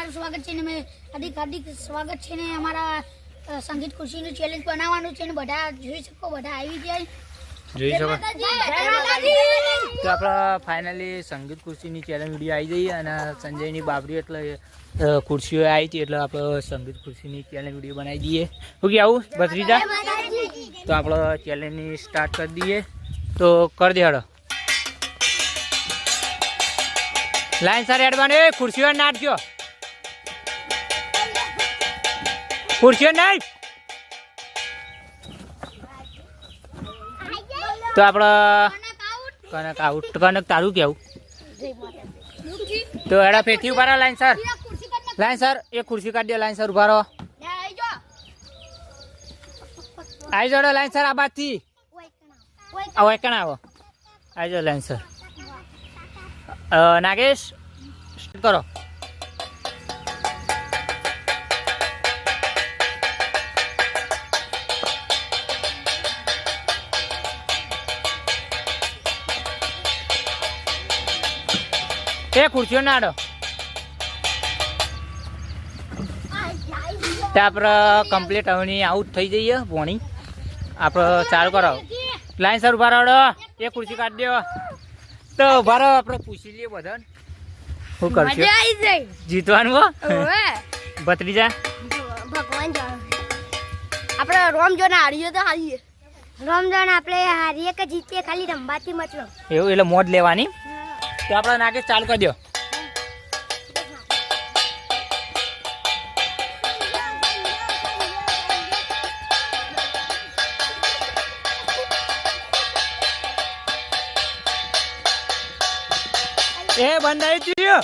નમસ્કાર, સ્વાગત છે ને મેં હાર્દિક સ્વાગત છે ને અમારા સંગીત ખુરશીનું ચેલેન્જ બનાવવાનું છે ને બધા જોઈ શકો, બધા આવી જાય જોઈ શકો. તો આપણે ફાઇનલી સંગીત ખુરશીની ચેલેન્જ વિડીયો આવી જઈએ અને સંજયની બાબરી એટલે ખુરશીઓ આવી હતી એટલે આપણે સંગીત ખુરશીની ચેલેન્જ વિડીયો બનાવી દઈએ. શું કે આવું ભત્રીજા? તો આપણે ચેલેન્જની સ્ટાર્ટ કરી દઈએ. તો કરી દે હડો લાઈન સર એડવાને ખુરશીઓ નાખજો, ખુરશીઓ નહીં. તો આપણે કનક આઉટ, કનક તારું કેવું? તો એડા ફેરથી ઉભા રહો લાઈન સર એક ખુરશી કાઢી દે. લાઈન સર ઉભા રહો, આવી જાઓ લાઈન સર. આ બાજથી આવો એકણ આવો, આવી જાઓ લાઈન સર. નાગેશ કરો. એ ખુરશીઓ ના આડો. આપણે કમ્પ્લીટ હવની આઉટ થઈ જઈએ. ભોણી આપણે ચાલુ કરો. લાઈન સર ઉભા રહો, એ ખુરશી કાઢી દેવા. તો ઉભા રહો, આપણે પૂછી લઈએ બધાને શું કરશું. જીતવાનું હો ભત્રીજા? ભગવાન જાણે. આપણે રોમ જોને હારીએ તો હારીએ. રોમ જોને આપણે હારીએ કે જીતીએ ખાલી રમવાથી મતલબ. એવું એટલે મોજ લેવાની. તો આપણે નાગેશ ચાલુ કરી દો. એ બંધ આવી થયું,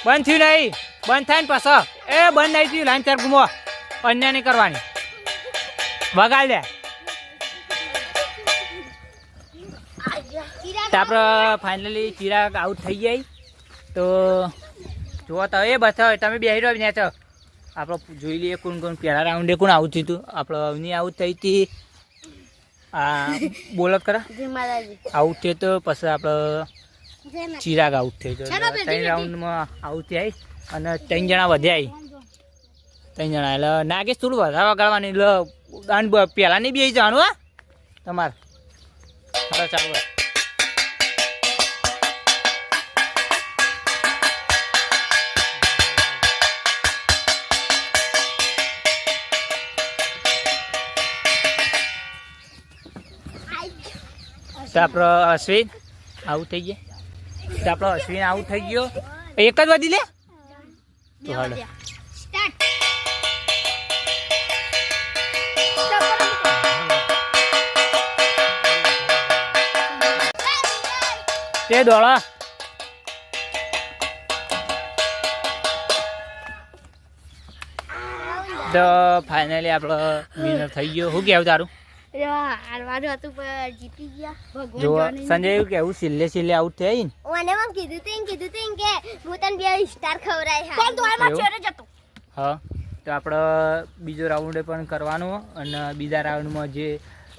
બંધ થયું નહીં, બંધ થાય ને પાછો. એ બંધ આવી થયું. લાઈન ચાર ઘૂમો, અન્ય નહીં કરવાની. વગાડ દે. તો આપણે ફાઇનલી ચિરાગ આઉટ થઈ જાય. તો જુઓ તો એ બતાવો, તમે બેસી રહ્યો ને તો આપણે જોઈ લઈએ કોણ કોણ પહેલા રાઉન્ડે કોણ આઉટ થયું હતું. આપણે અવની આઉટ થઈ હતી. આ બોલત કરા આઉટ થયો તો પછી આપણે ચિરાગ આઉટ થઈ ગયો. 3 રાઉન્ડમાં આઉટ થઈ અને 3 જણા વધ્યા. 3 જણા એટલે નાગેશ થોડું વધારે વગાડવાની એટલે દાન પહેલાં નહીં બેસી જવાનું. હા તમારે ચાલો. તો આપણો અશ્વિન આઉટ થઈ ગયા. તો આપણો અશ્વિન આઉટ થઈ ગયો. એક જ વધી લે. તો હાલો તે દોડા. તો ફાઇનલી આપણો વિનર થઈ ગયો. શું કહેવું તારું? જો સંજય એવું કેવું છેલ્લે છેલ્લે આઉટ થઈ ને હા. તો આપણે બીજો રાઉન્ડ પણ કરવાનો અને બીજા રાઉન્ડમાં જે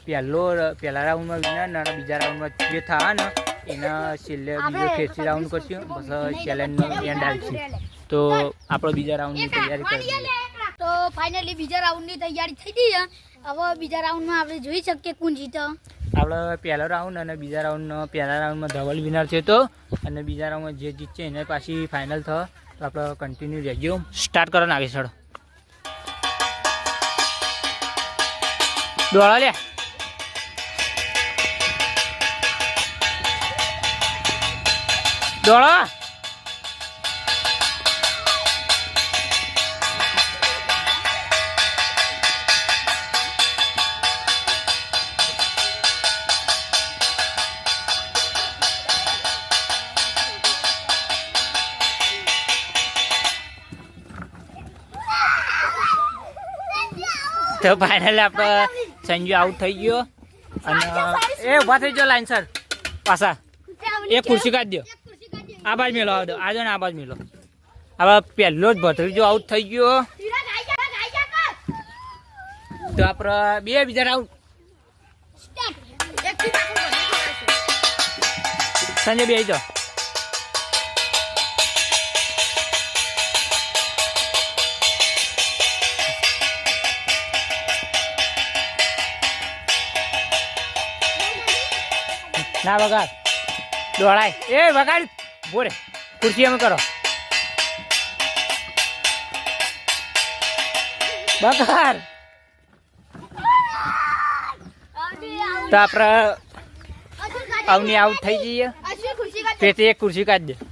પહેલા રાઉન્ડમાં વિનર અને બીજા રાઉન્ડમાં જે થવા ને એના છેલ્લે બીજો ફેરથી રાઉન્ડ કરશું. પછી ચેલેન્જનો એન્ડ આવશે. તો આપણે બીજા રાઉન્ડની તૈયારી કરી. તો ફાઇનલી બીજા રાઉન્ડની તૈયારી થઈ ગઈ. હવે બીજા રાઉન્ડમાં આપણે જોઈ શકીએ કોણ જીતે. આપણે પહેલો રાઉન્ડ અને બીજા રાઉન્ડનો પહેલા રાઉન્ડમાં ધવલ વિનર છે તો અને બીજા રાઉન્ડમાં જે જીતશે એને પાછી ફાઇનલ થયો. તો આપણે કન્ટિન્યુ રહેજો. સ્ટાર્ટ કરો નાખી છોડો. દોડો લે. દોડો. તો ફાઇનલ આપણે સંજુ આઉટ થઈ ગયો અને એ ઉભા થઈ ગયો લાઈન સર પાછા. એક ખુરશી કાઢી દો. આ બાજ મેલો આવો. આજો ને આ બાજ મેલો. હવે પહેલો જ ભત્રીજો આઉટ થઈ ગયો. તો આપણે બીજા રાઉન્ડ સંજય બે જાઓ. ના વગાડ દોડાય એ વગાડ બોરે ખુરશી અમે કરો બગાડ તો આપણે અવની આઉટ થઈ જઈએ તેથી એક ખુરશી કાઢી દે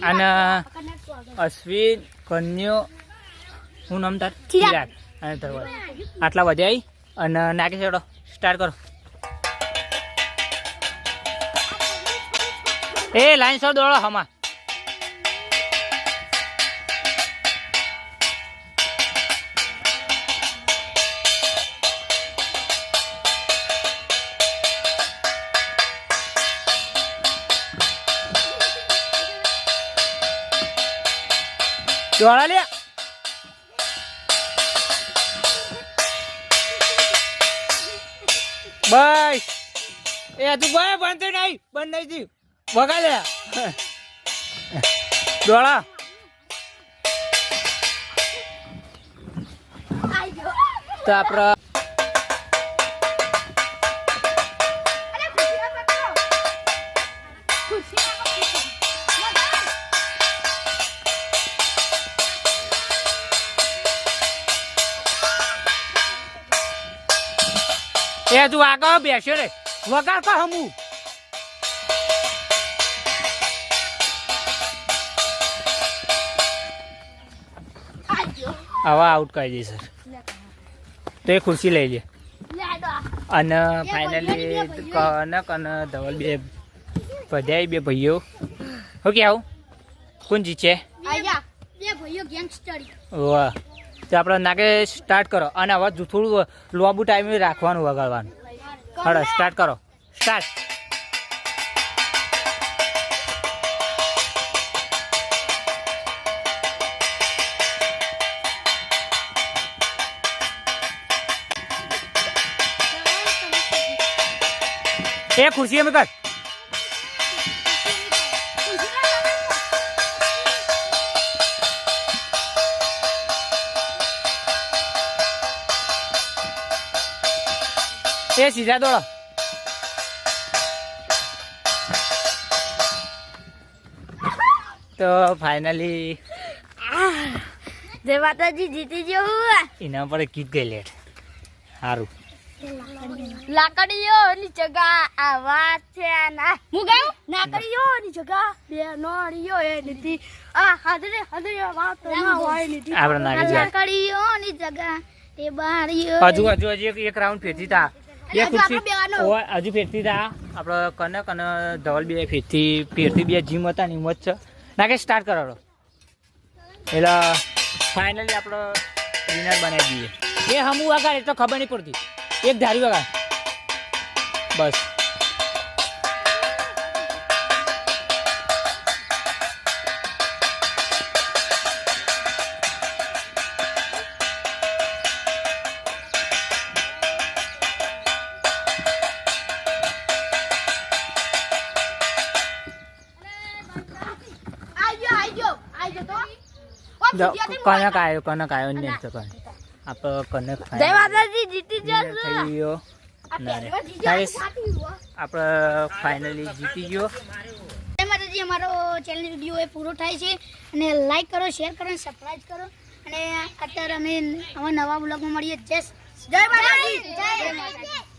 અને અશ્વિન કન્યો હું નામ તાર ચિરાગ અને ધવલ આટલા વધ્યા આવી અને નાખી છોડો સ્ટાર્ટ કરો એ લાઈન સો દોડો હમા દોડા લે બસ એ તું ભાઈ બંધ નહીં બંધ નહીં થયું વગા લે દોડા તો આપણે એ તું આગળ બેસ્યો રે વગાડ કો હમું આવા આઉટ કરી દે સર તો એ ખુરશી લઈ લે અને ફાઇનલી કનક અને ધવલ બે બધા બે ભાઈઓ ઓકે આવું કોણ જીતે વાહ તો આપણે નાકે સ્ટાર્ટ કરો અને હવે થોડું લોબુ ટાઈમ રાખવાનું વગાડવાનું હડો સ્ટાર્ટ કરો સ્ટાર્ટ એ ખુરશી એમ કર એ સીધા દોડો તો ફાઇનલી જય માતાજી જીતી ગયો એના પર ગીત ગઈ લેટ સારું લાકડીઓ ની જગા આ વાત છે ના હું ગાયું લાકડીઓ ની જગા બે નોડીઓ એ નીતિ આ હાદરે હાદરે વાત ના હોય નીતિ આપણે નાખી દે લાકડીઓ ની જગા એ બારીઓ હજુ એક રાઉન્ડ ફેરતી તા બે ખુરશી હજુ ફેરતી તા આપણે કનક અને ધવલ બે ફેરતી બે જીમ હતા ને હિંમત છે નાખે સ્ટાર્ટ કરાવો એટલે ફાઇનલી આપણે વિનર બનાવી દઈએ એ હમું વગાડ એટલે ખબર નહીં પડતી એક ધારી વગાડ બસ કનક આવ્યો ને તો આપણે કનક જય માતાજી જીતી જશો થઈ ગયો આપણે ફાઇનલી જીતી ગયો જય માતાજી અમારો ચેનલ વિડીયો એ પૂરો થાય છે અને લાઈક કરો શેર કરો અને સબસ્ક્રાઇબ કરો અને અત્યારે અમે આવા નવા બ્લોગમાં મળીએ જય માતાજી જય માતાજી